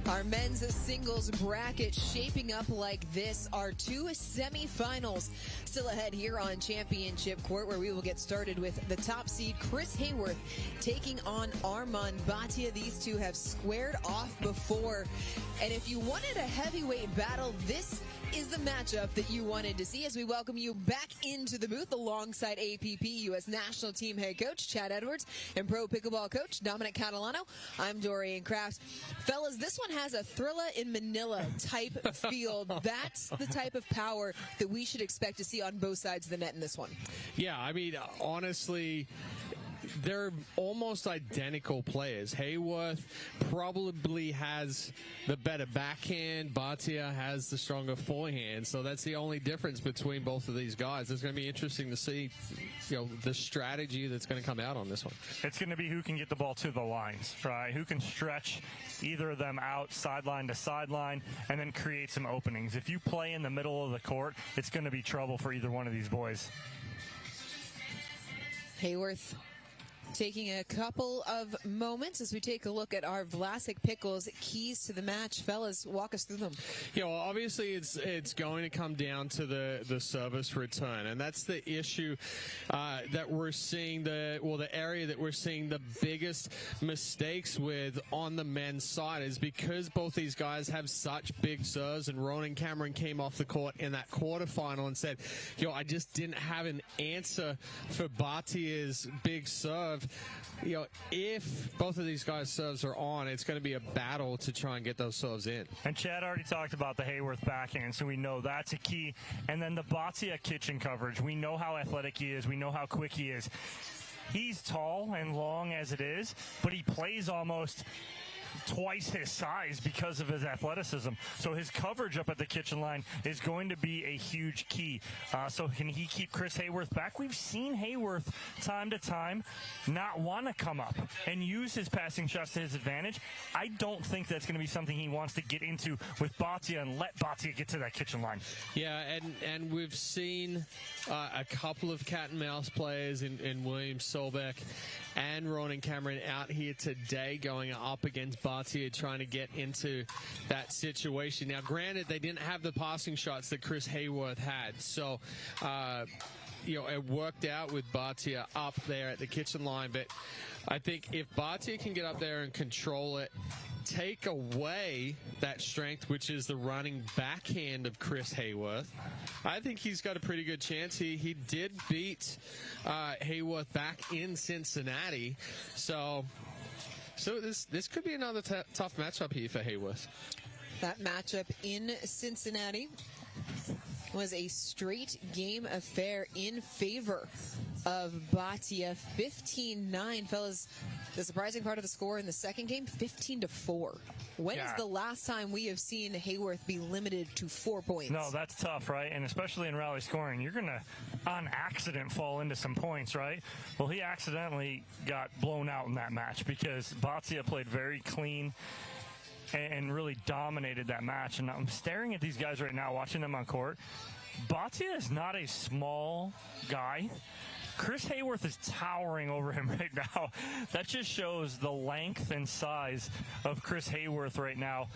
Our men's singles bracket shaping up like this. Our two semifinals still ahead here on Championship Court, where we will get started with the top seed Chris Haworth taking on Armaan Bhatia. These two have squared off before, and if you wanted a heavyweight battle, this is the matchup that you wanted to see, as we welcome you back into the booth alongside APP U.S. National Team head coach Chad Edwards and pro pickleball coach Dominic Catalano. I'm Dorian Kraft. Fellas, this one has a Thrilla in Manila type feel. That's the type of power that we should expect to see on both sides of the net in this one. Yeah, I mean, honestly, they're almost identical players. Haworth probably has the better backhand. Bhatia has the stronger forehand. So that's the only difference between both of these guys. It's going to be interesting to see, the strategy that's going to come out on this one. It's going to be who can get the ball to the lines, right? Who can stretch either of them out sideline to sideline and then create some openings. If you play in the middle of the court, it's going to be trouble for either one of these boys. Haworth taking a couple of moments as we take a look at our Vlasic Pickles keys to the match. Fellas, walk us through them. Yeah, well, obviously it's going to come down to the service return, and that's the issue that we're seeing, the area that we're seeing the biggest mistakes with on the men's side is because both these guys have such big serves, and Ronan Cameron came off the court in that quarterfinal and said, I just didn't have an answer for Bhatia's big serve. If both of these guys' serves are on, it's going to be a battle to try and get those serves in. And Chad already talked about the Haworth backhand, so we know that's a key. And then the Bhatia kitchen coverage. We know how athletic he is. We know how quick he is. He's tall and long as it is, but he plays almost twice his size because of his athleticism. So his coverage up at the kitchen line is going to be a huge key. So can he keep Chris Haworth back? We've seen Haworth time to time not want to come up and use his passing shots to his advantage. I don't think that's going to be something he wants to get into with Bhatia and let Bhatia get to that kitchen line. Yeah, and we've seen a couple of cat and mouse players in William Solbeck and Ronan Cameron out here today going up against Bhatia, trying to get into that situation. Now, granted, they didn't have the passing shots that Chris Haworth had, so it worked out with Bhatia up there at the kitchen line. But I think if Bhatia can get up there and control it, take away that strength, which is the running backhand of Chris Haworth, I think he's got a pretty good chance. He did beat Haworth back in Cincinnati, so this could be another tough matchup here for Haworth. That matchup in Cincinnati was a straight game affair in favor of Bhatia. 15-9. Fellas, the surprising part of the score in the second game, 15-4. When is the last time we have seen Haworth be limited to 4 points? No, that's tough, right? And especially in rally scoring, you're going to, on accident, fall into some points, right? Well, he accidentally got blown out in that match because Bhatia played very clean and really dominated that match. And I'm staring at these guys right now, watching them on court. Bhatia is not a small guy. Chris Haworth is towering over him right now. That just shows the length and size of Chris Haworth right now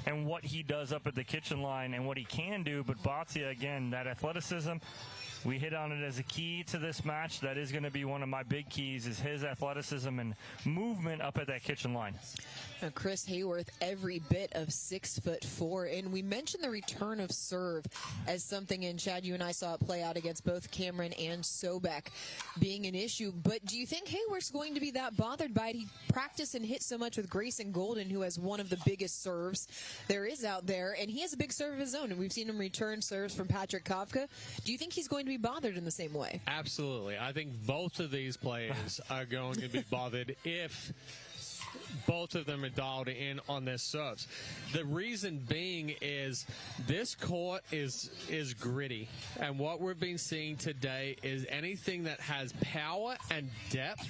and what he does up at the kitchen line and what he can do. But Bhatia, again, that athleticism, we hit on it as a key to this match. That is going to be one of my big keys, is his athleticism and movement up at that kitchen line. Now, Chris Haworth, every bit of 6'4", and we mentioned the return of serve as something, and Chad, you and I saw it play out against both Cameron and Sobek being an issue. But do you think Haworth's going to be that bothered by it? He practiced and hit so much with Grayson Golden, who has one of the biggest serves there is out there, and he has a big serve of his own, and we've seen him return serves from Patrick Kafka. Do you think he's going to be bothered in the same way? Absolutely. I think both of these players are going to be bothered if both of them are dialed in on their serves. The reason being is this court is gritty, and what we've been seeing today is anything that has power and depth,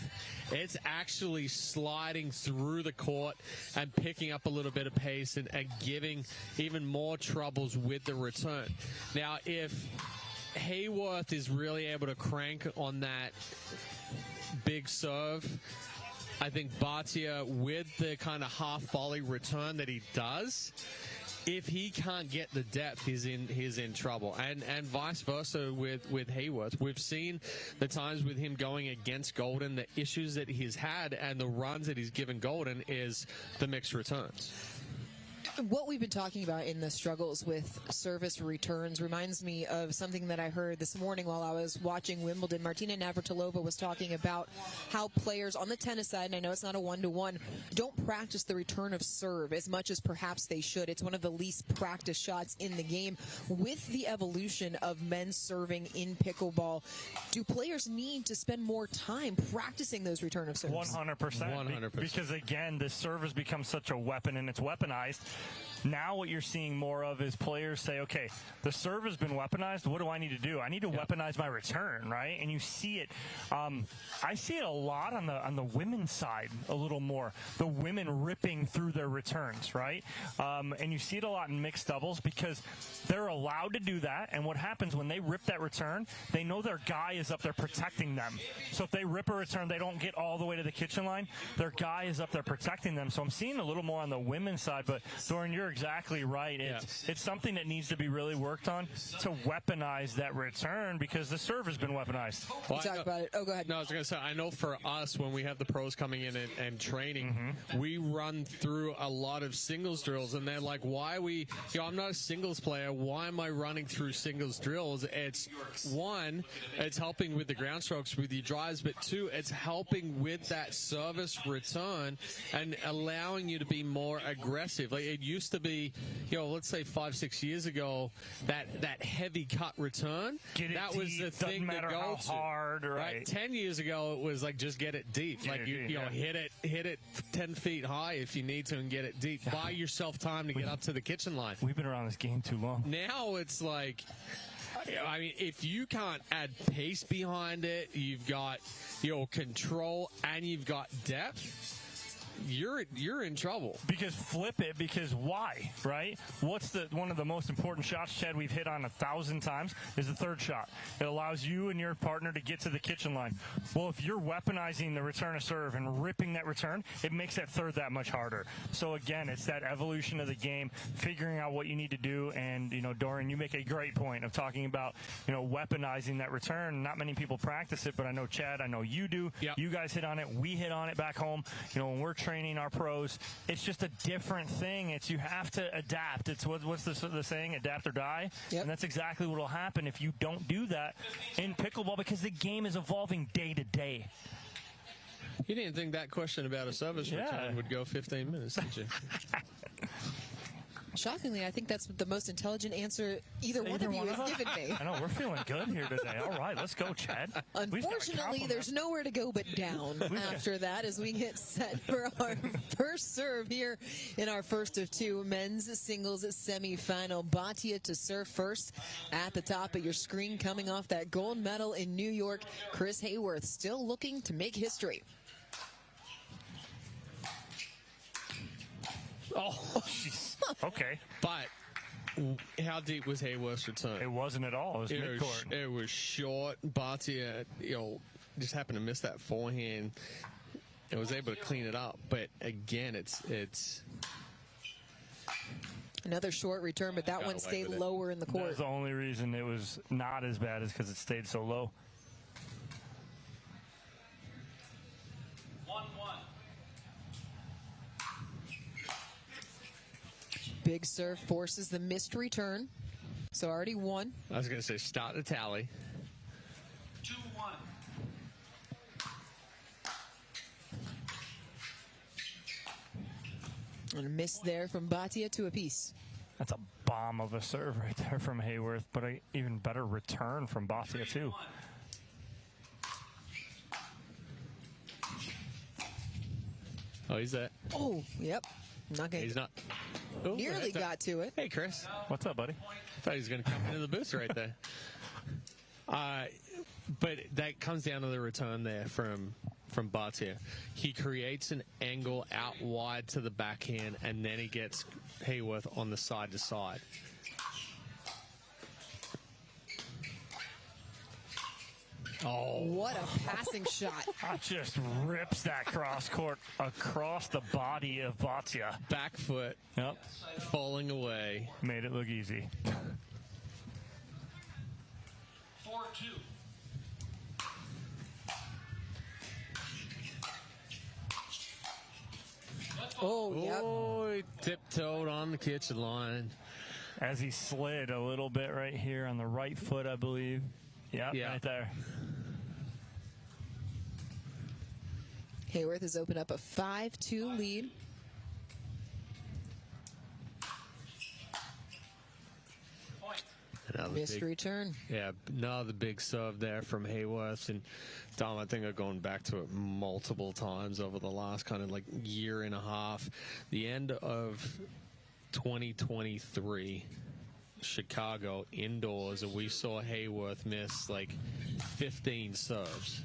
it's actually sliding through the court and picking up a little bit of pace and giving even more troubles with the return. Now, if Haworth is really able to crank on that big serve, I think Bhatia, with the kind of half volley return that he does, if he can't get the depth, he's in trouble. And vice versa with Haworth. We've seen the times with him going against Golden, the issues that he's had and the runs that he's given Golden is the mixed returns. What we've been talking about in the struggles with service returns reminds me of something that I heard this morning while I was watching Wimbledon. Martina Navratilova was talking about how players on the tennis side, and I know it's not a one-to-one, don't practice the return of serve as much as perhaps they should. It's one of the least practiced shots in the game. With the evolution of men's serving in pickleball, do players need to spend more time practicing those return of serves? 100%. 100%. Because, again, the serve has become such a weapon, and it's weaponized. Now what you're seeing more of is players say, okay, the serve has been weaponized. What do I need to do? I need to weaponize my return, right? And you see it. I see it a lot on the women's side a little more. The women ripping through their returns, right? And you see it a lot in mixed doubles because they're allowed to do that. And what happens when they rip that return, they know their guy is up there protecting them. So if they rip a return, they don't get all the way to the kitchen line. Their guy is up there protecting them. So I'm seeing a little more on the women's side. But Dorian, you're exactly right. It's something that needs to be really worked on to weaponize that return because the serve has been weaponized. Well, talk about it. Oh, go ahead. No, I was going to say, I know for us, when we have the pros coming in and training, we run through a lot of singles drills, and they're like, why are we, I'm not a singles player. Why am I running through singles drills? It's, one, it's helping with the ground strokes with your drives, but two, it's helping with that service return and allowing you to be more aggressive. Like it used to be, let's say 5-6 years ago, that heavy cut return, that was the thing to go to. Hard, right? 10 years ago, it was like just get it deep. Hit it 10 feet high if you need to and get it deep. Buy yourself time to get up to the kitchen line. We've been around this game too long. Now it's like, I mean, if you can't add pace behind it, you've got control and you've got depth, you're in trouble. Because flip it, because why, right? What's one of the most important shots, Chad, we've hit on 1,000 times is the third shot. It allows you and your partner to get to the kitchen line. Well, if you're weaponizing the return of serve and ripping that return, it makes that third that much harder. So again, it's that evolution of the game, figuring out what you need to do. And, Dorian, you make a great point of talking about, weaponizing that return. Not many people practice it, but I know Chad, I know you do. Yep. You guys hit on it. We hit on it back home. When we're training our pros, it's just a different thing. It's you have to adapt. It's what's the saying, adapt or die. Yep. And that's exactly what will happen if you don't do that in pickleball because the game is evolving day to day. You didn't think that question about a service return would go 15 minutes, did you? Shockingly, I think that's the most intelligent answer either one of you has given me. I know, we're feeling good here today. All right, let's go, Chad. Unfortunately, there's nowhere to go but down after that as we get set for our first serve here in our first of two men's singles semifinal. Bhatia to serve first at the top of your screen, coming off that gold medal in New York. Chris Haworth still looking to make history. Oh, jeez. Okay. But how deep was Haworth's return? It wasn't at all. It was mid-court. It was short. Bhatia, just happened to miss that forehand. It was able to clean it up. But again, it's another short return, but that one stayed lower in the court. That's the only reason it was not as bad is because it stayed so low. Big serve forces the missed return. So already one. I was going to say start the tally. 2-1. And a miss there from Bhatia to a piece. That's a bomb of a serve right there from Haworth, but an even better return from Bhatia too. Oh, he's that. Oh, yep. He's not. Oh, Nearly got to it. Hey, Chris. What's up, buddy? I thought he was going to come into the booth right there. But that comes down to the return there from Bhatia. He creates an angle out wide to the backhand, and then he gets Haworth on the side to side. Oh, What a passing shot. Just rips that cross court across the body of Bhatia. back foot Yep. falling away. Made it look easy. 4-2. Oh, yep. Oh, he tiptoed on the kitchen line. As he slid a little bit right here on the right foot, I believe. Yep, Yeah. right there. Haworth has opened up a 5-2 lead. Point. Another Missed big, return. yeah, another big serve there from Haworth. And Dom, I think I've gone back to it multiple times over the last kind of like year and a half. The end of 2023, Chicago indoors, and we saw Haworth miss like 15 serves.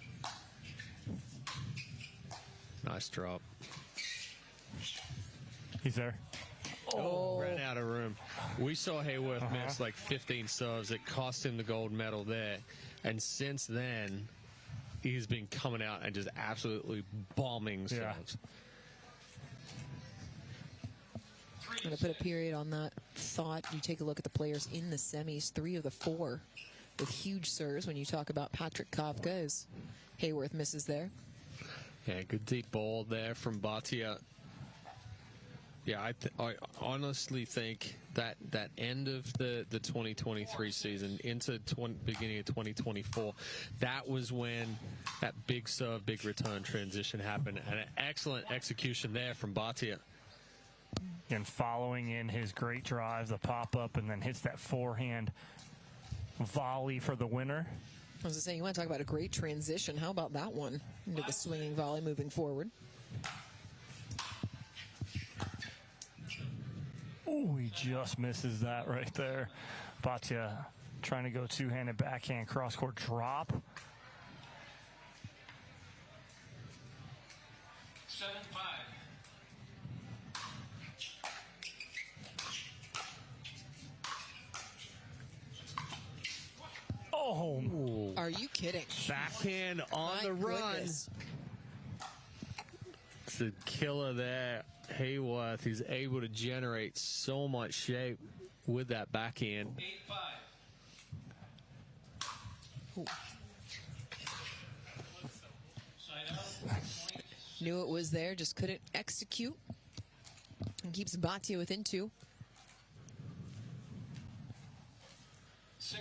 Nice drop. He's there. Oh, ran out of room. We saw Haworth miss like 15 serves. It cost him the gold medal there. And since then, he's been coming out and just absolutely bombing serves. I'm going to put a period on that thought. You take a look at the players in the semis, 3 of the 4 with huge serves. When you talk about Patrick Kafka, as Haworth misses there. Yeah, good deep ball there from Bhatia. Yeah, I honestly think that end of the 2023 season into beginning of 2024, that was when that big serve, big return transition happened. And an excellent execution there from Bhatia. And following in his great drive, the pop-up, and then hits that forehand volley for the winner. I was saying, you want to talk about a great transition. How about that one into the swinging volley moving forward? Oh, he just misses that right there. Bhatia trying to go two-handed backhand cross-court drop. 7-5. Oh, Are you kidding? Backhand on My the run. goodness. It's the killer there. Haworth, he's able to generate so much shape with that backhand. 8-5. Side out. Knew it was there, just couldn't execute. And keeps Bhatia within 2. 6-8.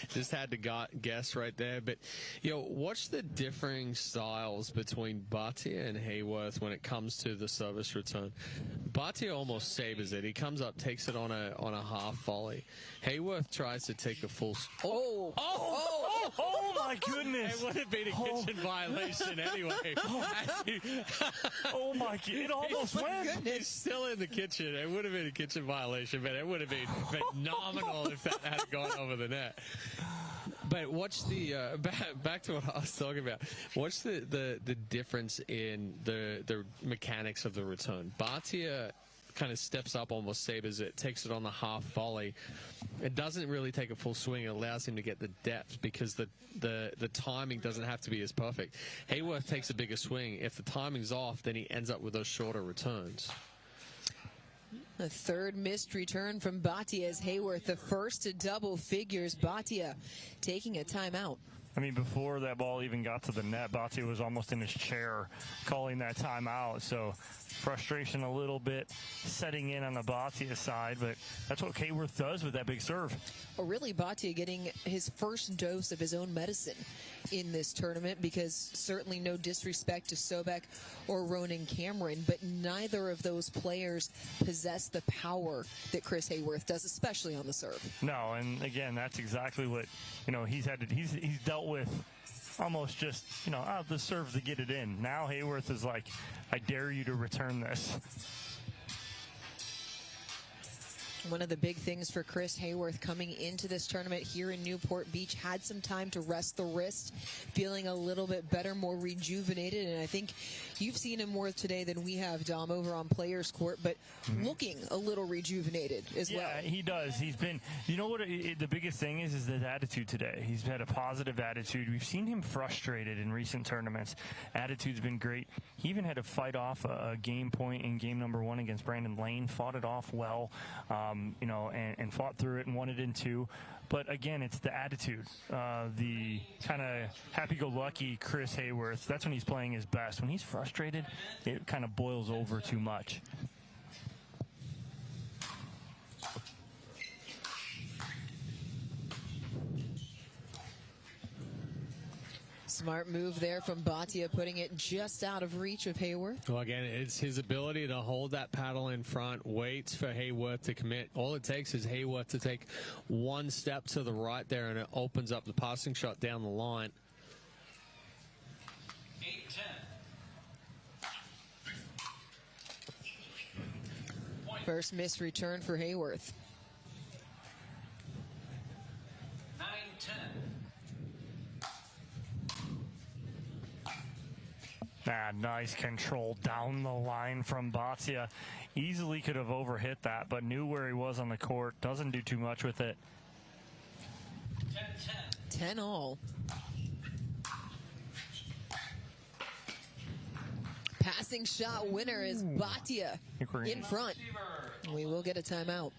Just had to guess right there. But, watch the differing styles between Bhatia and Haworth when it comes to the service return. Bhatia almost sabers it. He comes up, takes it on a half volley. Haworth tries to take a full... Oh my goodness. It would have been a kitchen violation anyway. Oh, my God. It almost went. He's still in the kitchen. It would have been a kitchen violation, but it would have been phenomenal if that had gone over the net. But watch the back to what I was talking about. Watch the difference in the mechanics of the return. Bhatia kind of steps up, almost sabers it, takes it on the half volley. It doesn't really take a full swing. It allows him to get the depth because the timing doesn't have to be as perfect. Haworth takes a bigger swing. If the timing's off, then he ends up with those shorter returns. The third missed return from Bhatia as Haworth, the first to double figures. Bhatia taking a timeout. I mean, before that ball even got to the net, Bhatia was almost in his chair calling that timeout. So frustration a little bit setting in on the Bhatia side, but that's what Haworth does with that big serve. Well, really, Bhatia getting his first dose of his own medicine in this tournament, because certainly no disrespect to Sobek or Ronan Cameron, but neither of those players possess the power that Chris Haworth does, especially on the serve. No, and again, that's exactly what, he's dealt with. Almost just, the serve to get it in. Now Haworth is like, I dare you to return this. One of the big things for Chris Haworth coming into this tournament here in Newport Beach, had some time to rest the wrist, feeling a little bit better, more rejuvenated, and I think you've seen him more today than we have, Dom, over on Players Court, but looking a little rejuvenated as well. Yeah, he does. He's been, you know what, the biggest thing is his attitude today. He's had a positive attitude. We've seen him frustrated in recent tournaments. Attitude's been great. He even had to fight off a game point in game number 1 against Brandon Lane, fought it off well. And fought through it and won it in 2. But again, it's the attitude, the kind of happy-go-lucky Chris Haworth. That's when he's playing his best. When he's frustrated, it kind of boils over too much. Smart move there from Bhatia, putting it just out of reach of Haworth. Well, again, it's his ability to hold that paddle in front, waits for Haworth to commit. All it takes is Haworth to take one step to the right there, and it opens up the passing shot down the line. 8-10. First missed return for Haworth. 9-10. Nice control down the line from Bhatia. Easily could have overhit that, but knew where he was on the court. Doesn't do too much with it. 10 all. Passing shot winner is Bhatia in front. We will get a timeout.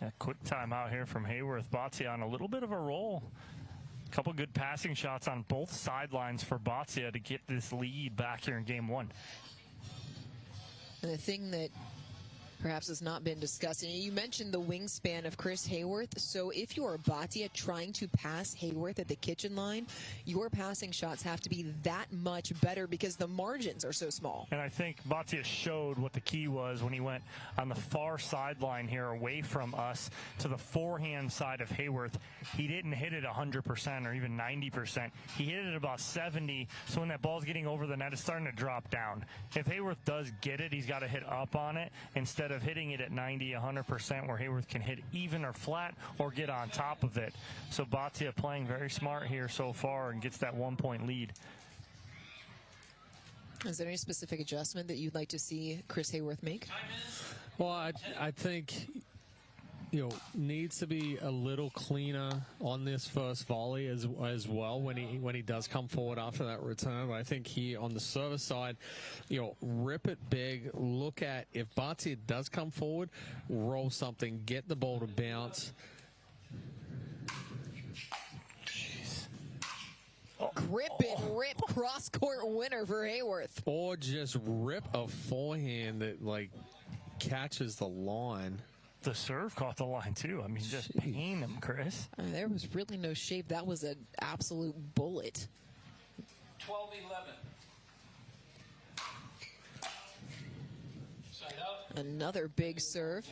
A quick timeout here from Haworth. Bhatia on a little bit of a roll. Couple good passing shots on both sidelines for Bhatia to get this lead back here in game 1. And the thing that perhaps has not been discussed, and you mentioned the wingspan of Chris Haworth. So if you are Bhatia trying to pass Haworth at the kitchen line, your passing shots have to be that much better because the margins are so small. And I think Bhatia showed what the key was when he went on the far sideline here away from us to the forehand side of Haworth. He didn't hit it 100% or even 90%. He hit it about 70, so when that ball's getting over the net, it's starting to drop down. If Haworth does get it, he's got to hit up on it instead of hitting it at 90, 100%, where Haworth can hit even or flat or get on top of it. So Bhatia playing very smart here so far and gets that 1-point lead. Is there any specific adjustment that you'd like to see Chris Haworth make? Well, I think, needs to be a little cleaner on this first volley as well when he does come forward after that return. But I think he, on the service side, rip it big. Look at, if Bhatia does come forward, roll something, get the ball to bounce. Grip and rip cross-court winner for Haworth. Or just rip a forehand that, catches the line. The serve caught the line, too. I mean, just pain him, Chris. There was really no shape. That was an absolute bullet. 12-11. Side out. Another big serve.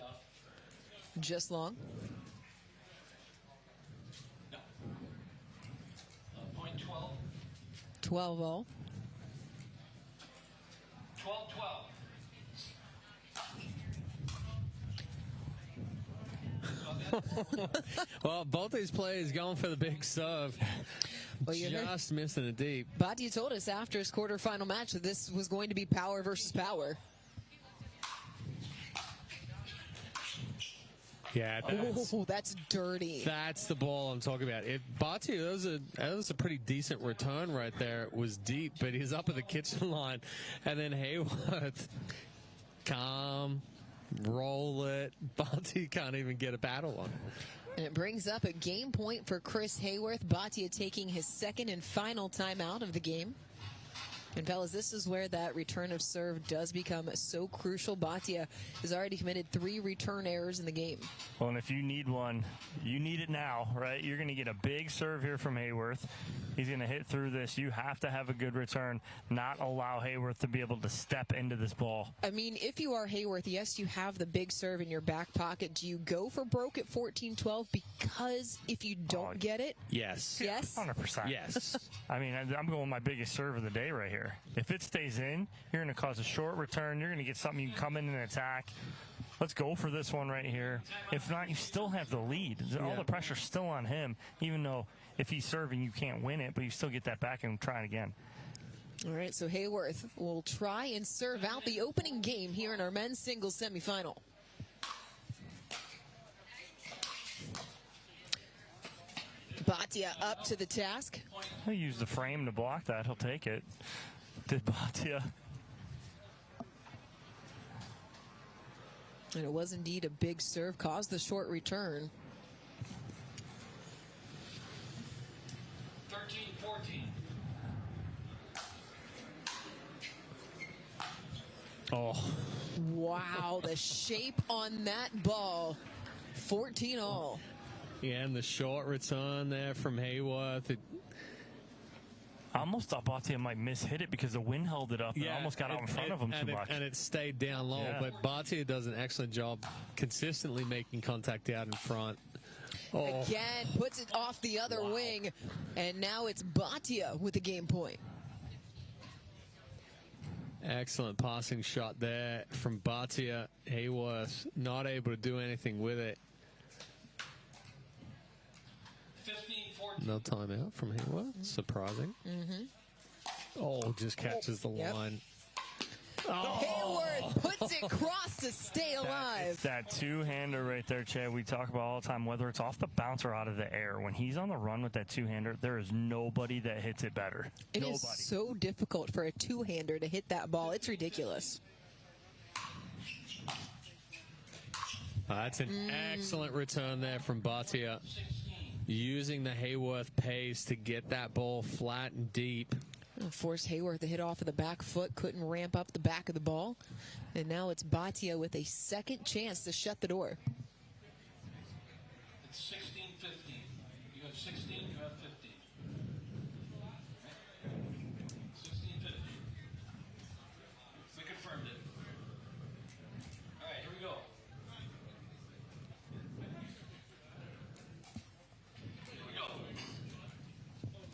Just long. No. Point 12. 12 all. 12-12. Well, both these players going for the big serve. Well, just missing it deep. Bhatia told us after his quarterfinal match that this was going to be power versus power. Yeah, that's dirty. That's the ball I'm talking about. Bhatia, that was a pretty decent return right there. It was deep, but he's up at the kitchen line. And then Haworth, calm, roll it. Bhatia can't even get a battle on it. And it brings up a game point for Chris Haworth. Bhatia taking his second and final timeout of the game. And fellas, this is where that return of serve does become so crucial. Bhatia has already committed 3 return errors in the game. Well, and if you need one, you need it now, right? You're going to get a big serve here from Haworth. He's going to hit through this. You have to have a good return, not allow Haworth to be able to step into this ball. I mean, if you are Haworth, yes, you have the big serve in your back pocket. Do you go for broke at 14-12? Because if you don't get it? Yes. Yes? 100%. Yes. I mean, I'm going my biggest serve of the day right here. If it stays in, you're going to cause a short return. You're going to get something you can come in and attack. let's go for this one right here. If not, you still have the lead. All the pressure's still on him, even though if he's serving, you can't win it, but you still get that back and try it again. All right, so Haworth will try and serve out the opening game here in our men's singles semifinal. Bhatia up to the task. He'll use the frame to block that. He'll take it. Did Bhatia. And it was indeed a big serve, caused the short return. 13-14. Oh. Wow, the shape on that ball. 14 all. Yeah, and the short return there from Haworth. I almost thought Bhatia might mishit it because the wind held it up and almost got out in front of him too much. And it stayed down low, but Bhatia does an excellent job consistently making contact out in front. Oh. Again, puts it off the other wing, and now it's Bhatia with the game point. Excellent passing shot there from Bhatia. Haworth not able to do anything with it. 15-14. No timeout from Haworth. Surprising. Oh, just catches the line. Oh. Haworth puts it cross to stay alive. It's that two-hander right there, Chad. We talk about all the time, whether it's off the bounce or out of the air. When he's on the run with that two-hander, there is nobody that hits it better. It is so difficult for a two-hander to hit that ball. It's ridiculous. That's an excellent return there from Bhatia. Using the Haworth pace to get that ball flat and deep. Forced Haworth to hit off of the back foot, couldn't ramp up the back of the ball. And now it's Bhatia with a second chance to shut the door. It's 16-15. You have 16, you have 15. 16-15. We confirmed it. All right, here we go. Here we go.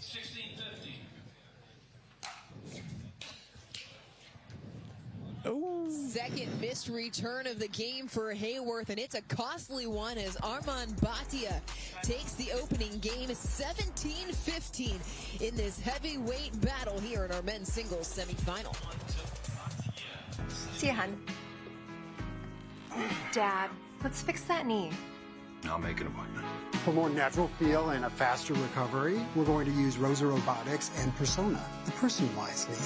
16-15. Second missed return of the game for Haworth, and it's a costly one as Armaan Bhatia takes the opening game 17-15 in this heavyweight battle here in our men's singles semifinal. See ya, hun. Dad, let's fix that knee. I'll make an appointment. For more natural feel and a faster recovery, we're going to use Rosa Robotics and Persona, the personalized knee.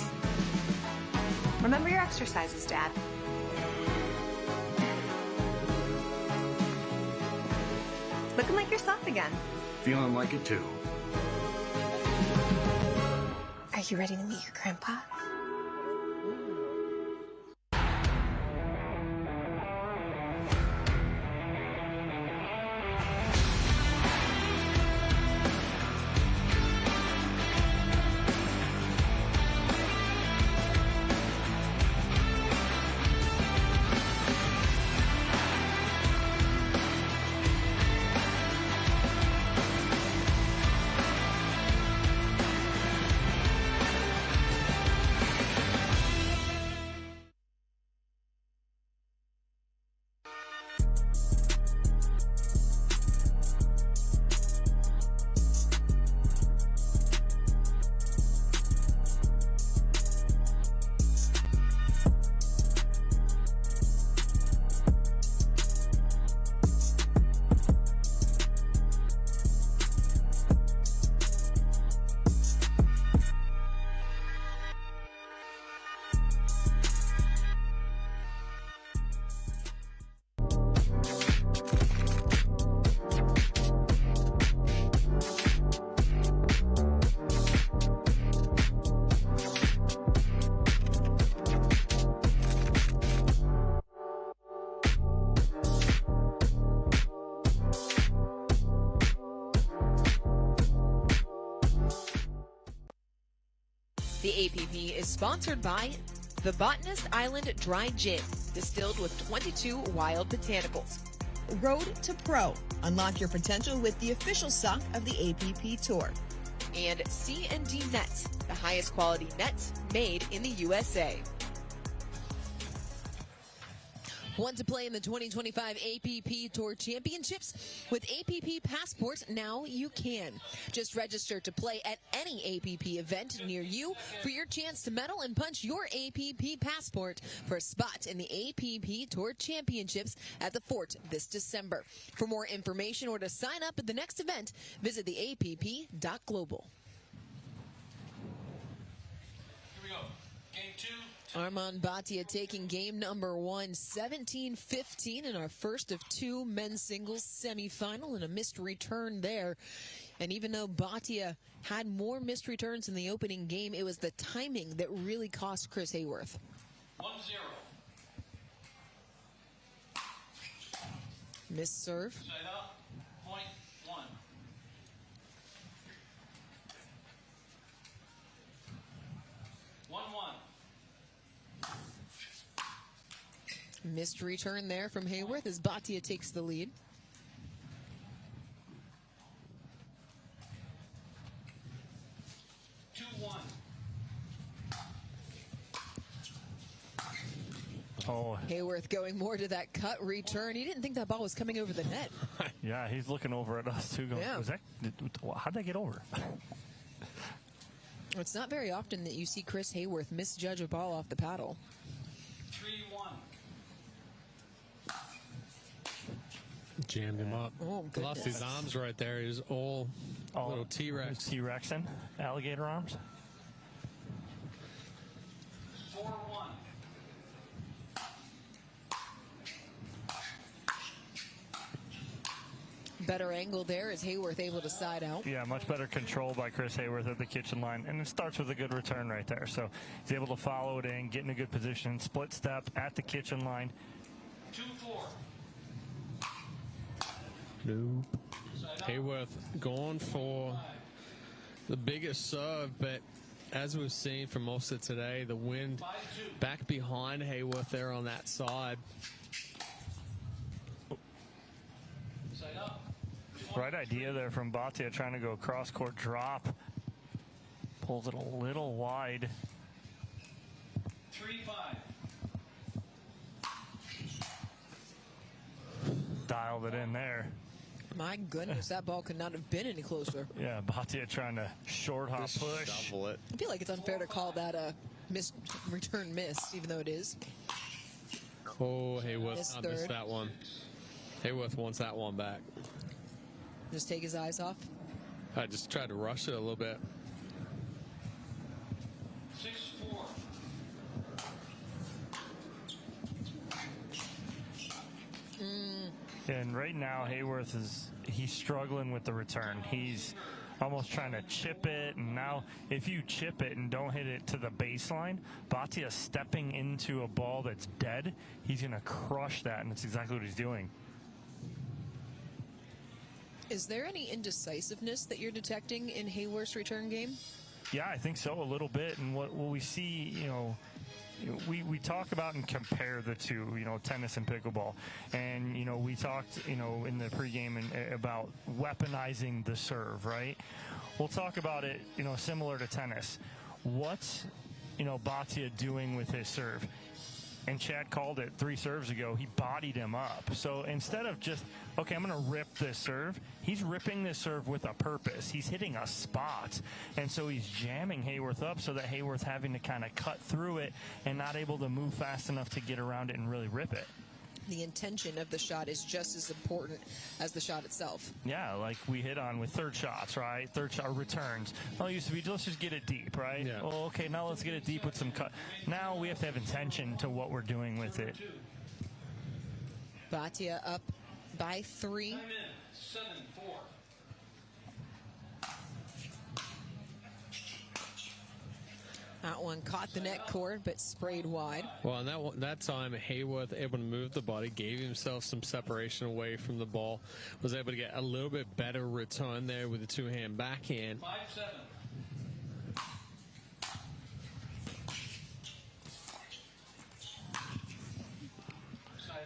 Remember your exercises, Dad. Looking like yourself again. Feeling like it too. Are you ready to meet your grandpa? The APP is sponsored by the Botanist Island Dry Gin, distilled with 22 wild botanicals. Road to Pro. Unlock your potential with the official sock of the APP Tour. And C&D Nets, the highest quality nets made in the USA. Want to play in the 2025 APP Tour Championships? With APP Passport, now you can. Just register to play at any APP event near you for your chance to medal and punch your APP Passport for a spot in the APP Tour Championships at the Fort this December. For more information or to sign up at the next event, visit the app.global. Here we go. Game 2. Armaan Bhatia taking game number 1, 17-15 in our first of 2 men's singles semifinal, and a missed return there. And even though Bhatia had more missed returns in the opening game, it was the timing that really cost Chris Haworth. 1-0. Missed serve. Side up. Point 1. Missed return there from Haworth as Bhatia takes the lead. Oh, Haworth going more to that cut return. He didn't think that ball was coming over the net. yeah, he's looking over at us too. Going, Yeah. How'd that get over? It's not very often that you see Chris Haworth misjudge a ball off the paddle. 3-1. Jammed him up. Oh, goodness. Lost his arms right there. He was all little T-Rex. T-Rexing, alligator arms. 4-1. Better angle there as Haworth able to side out. Yeah, much better control by Chris Haworth at the kitchen line. And it starts with a good return right there. So he's able to follow it in, get in a good position, split step at the kitchen line. 2-4. Nope. Haworth going for the biggest serve, but as we've seen for most of today, the wind back behind Haworth there on that side. Side up. Right idea there from Bhatia, trying to go cross-court drop. Pulls it a little wide. 3-5. Dialed it in there. My goodness, that ball could not have been any closer. Yeah, Bhatia trying to short hop push. Shovel it. I feel like it's unfair to call that a return miss, even though it is. Oh, Haworth Missed missed third. that one. Haworth wants that one back. Just take his eyes off. I just tried to rush it a little bit. 6-4. And right now, Haworth he's struggling with the return. He's almost trying to chip it, and now if you chip it and don't hit it to the baseline, Bhatia stepping into a ball that's dead, he's going to crush that, and that's exactly what he's doing. Is there any indecisiveness that you're detecting in Haworth's return game? Yeah, I think so, a little bit. And what we see, we talk about and compare the two, tennis and pickleball. And, we talked, in the pregame about weaponizing the serve, right? We'll talk about it, similar to tennis. What's, Bhatia doing with his serve? And Chad called it 3 serves ago. He bodied him up. So instead of just, okay, I'm going to rip this serve, he's ripping this serve with a purpose. He's hitting a spot. And so he's jamming Haworth up so that Haworth having to kind of cut through it and not able to move fast enough to get around it and really rip it. The intention of the shot is just as important as the shot itself. Yeah, like we hit on with third shots, right? Third shot returns. Well, it used to be, let's just get it deep, right? Yeah. Well, okay, now let's get it deep with some cut. Now we have to have intention to what we're doing with it. Bhatia up by 3. 9 minutes. 7-4. That one caught the net cord, but sprayed wide. Well, and that time, Haworth able to move the body, gave himself some separation away from the ball, was able to get a little bit better return there with the two-hand backhand. 5-7.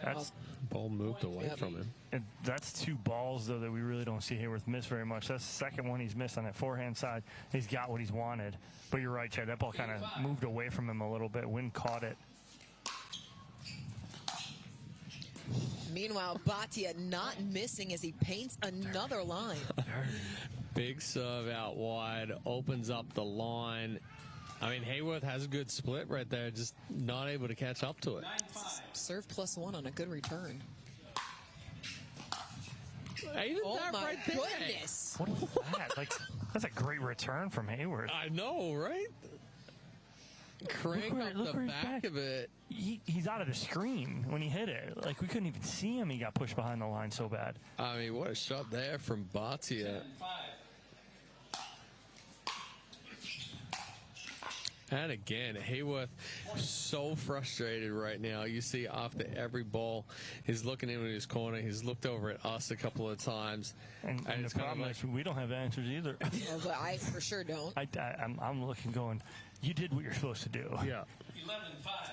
That's Ball moved away from him. And that's 2 balls, though, that we really don't see Haworth miss very much. That's the second one he's missed on that forehand side. He's got what he's wanted. But you're right, Chad. That ball kind of moved away from him a little bit. Wind caught it. Meanwhile, Bhatia not missing as he paints another line. Big serve out wide, opens up the line. I mean, Haworth has a good split right there, just not able to catch up to it. Serve +1 on a good return. Even Oh that my right there. goodness. What is that? Like, that's a great return from Haworth. I know, right? Crank up the back of it. He's out of the screen when he hit it. Like, we couldn't even see him. He got pushed behind the line so bad. I mean, what a shot there from Bhatia. And again, Haworth so frustrated right now. You see after every ball, he's looking into his corner. He's looked over at us a couple of times. And it's the kind of problem is we don't have answers either. Well, I for sure don't. I'm looking going, you did what you're supposed to do. Yeah. 11-5.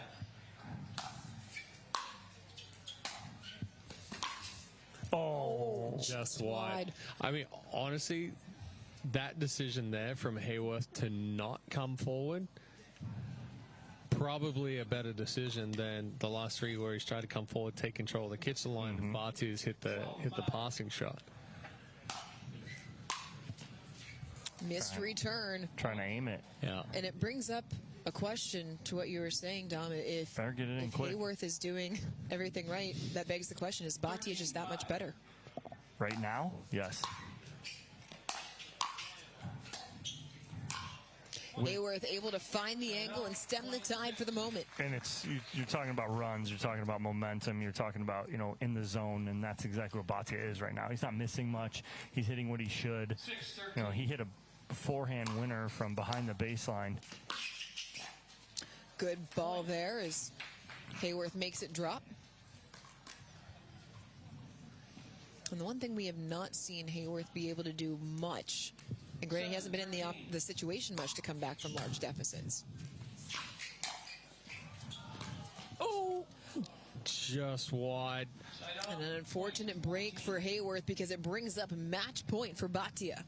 Oh. Just wide. I mean, honestly, that decision there from Haworth to not come forward, probably a better decision than the last three where he's tried to come forward, take control of the kitchen line, and Bhatia's hit the passing shot. Missed return. Trying to aim it. Yeah. And it brings up a question to what you were saying, Dom. If Better get it in quick. Haworth is doing everything right, that begs the question, is Bhatia just that much better? Right now? Yes. Haworth able to find the angle and stem the tide for the moment. And you're talking about runs, you're talking about momentum, you're talking about, in the zone, and that's exactly what Bhatia is right now. He's not missing much. He's hitting what he should. He hit a forehand winner from behind the baseline. Good ball there as Haworth makes it drop. And the one thing we have not seen Haworth be able to do much, and granted he hasn't been in the situation much to come back from large deficits. Oh! Just wide. And an unfortunate break for Haworth because it brings up match point for Bhatia.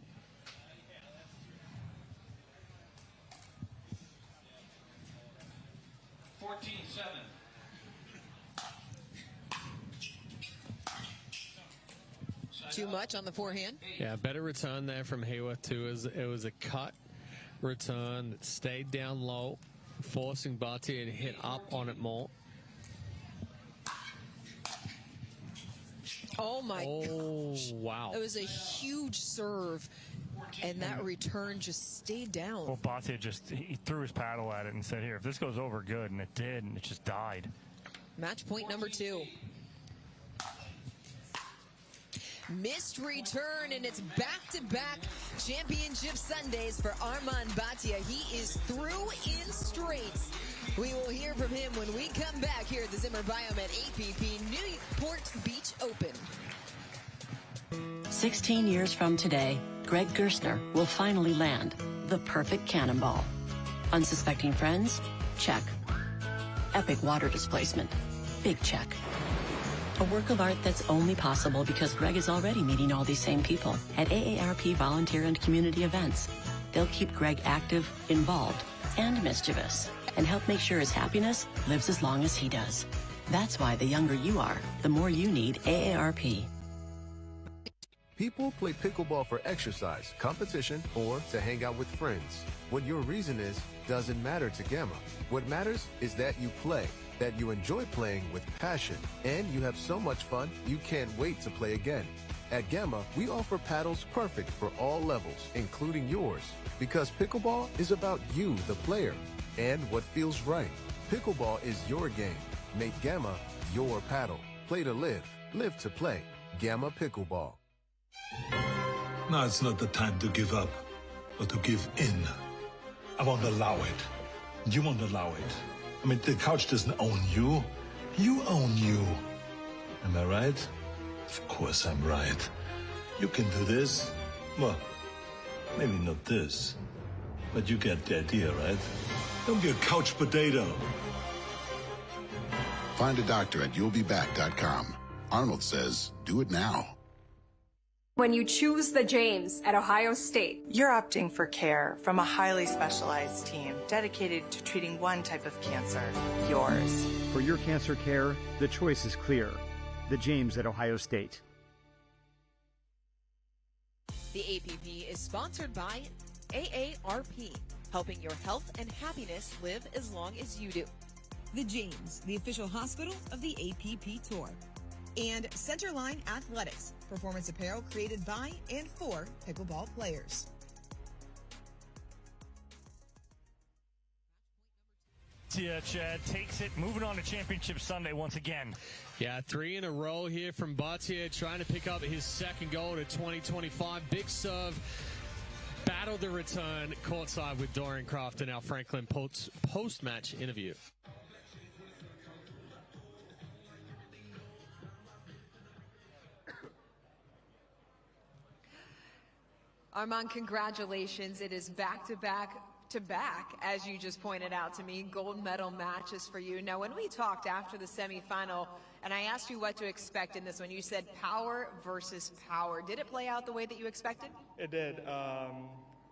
Too much on the forehand. Yeah, better return there from Haworth too. It was a cut return that stayed down low, forcing Bhatia to hit up on it more. Oh my gosh. Wow. It was a huge serve, and that return just stayed down. Well, Bhatia he threw his paddle at it and said, here, if this goes over, good, and it did, and it just died. Match point number 2. Missed return, and it's back-to-back championship Sundays for Armaan Bhatia. He is through in straights. We will hear from him when we come back here at the Zimmer Biomet APP Newport Beach Open. 16 years from today, Greg Gerstner will finally land the perfect cannonball. Unsuspecting friends? Check. Epic water displacement? Big check. A work of art that's only possible because Greg is already meeting all these same people at AARP volunteer and community events. They'll keep Greg active, involved, and mischievous, and help make sure his happiness lives as long as he does. That's why the younger you are, the more you need AARP. People play pickleball for exercise, competition, or to hang out with friends. What your reason is doesn't matter to Gamma. What matters is that you play, that you enjoy playing with passion, and you have so much fun you can't wait to play again. At Gamma, we offer paddles perfect for all levels, including yours, because pickleball is about you, the player, and what feels right. Pickleball is your game. Make Gamma your paddle. Play to live, live to play. Gamma Pickleball. Now it's not the time to give up, or to give in. I won't allow it. You won't allow it. I mean, the couch doesn't own you. You own you. Am I right? Of course I'm right. You can do this. Well, maybe not this. But you get the idea, right? Don't be a couch potato. Find a doctor at you'llbeback.com. Arnold says, do it now. When you choose the James at Ohio State, you're opting for care from a highly specialized team dedicated to treating one type of cancer, yours. For your cancer care, the choice is clear. the James at Ohio State. The APP is sponsored by AARP, helping your health and happiness live as long as you do. The James, the official hospital of the APP Tour. And Centerline Athletics, performance apparel created by and for pickleball players. Chad takes it, moving on to Championship Sunday once again. Yeah, 3 in a row here from Bhatia, trying to pick up his second goal to 2025. Big serve, battled the return, courtside with Dorian Kraft in our Franklin post-match interview. Armaan, congratulations. It is back-to-back, as you just pointed out to me, gold medal matches for you. Now, when we talked after the semifinal, and I asked you what to expect in this one, you said power versus power. Did it play out the way that you expected? It did.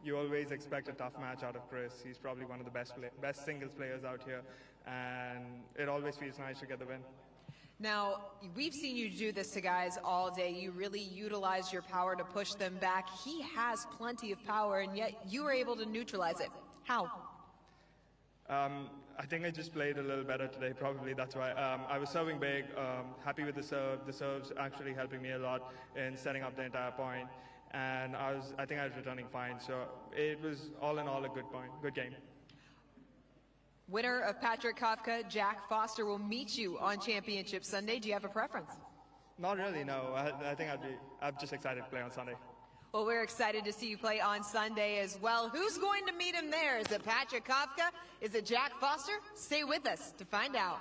You always expect a tough match out of Chris. He's probably one of the best singles players out here, and it always feels nice to get the win. Now, we've seen you do this to guys all day. You really utilize your power to push them back. He has plenty of power, and yet you were able to neutralize it. How? I think I just played a little better today, probably. That's why. I was serving big, happy with the serve. The serve's actually helping me a lot in setting up the entire point. And I think I was returning fine. So it was all in all a good game. Winner of Patrick Kafka, Jack Foster, will meet you on Championship Sunday. Do you have a preference? Not really, no. I think I'm just excited to play on Sunday. Well, we're excited to see you play on Sunday as well. Who's going to meet him there? Is it Patrick Kafka? Is it Jack Foster? Stay with us to find out.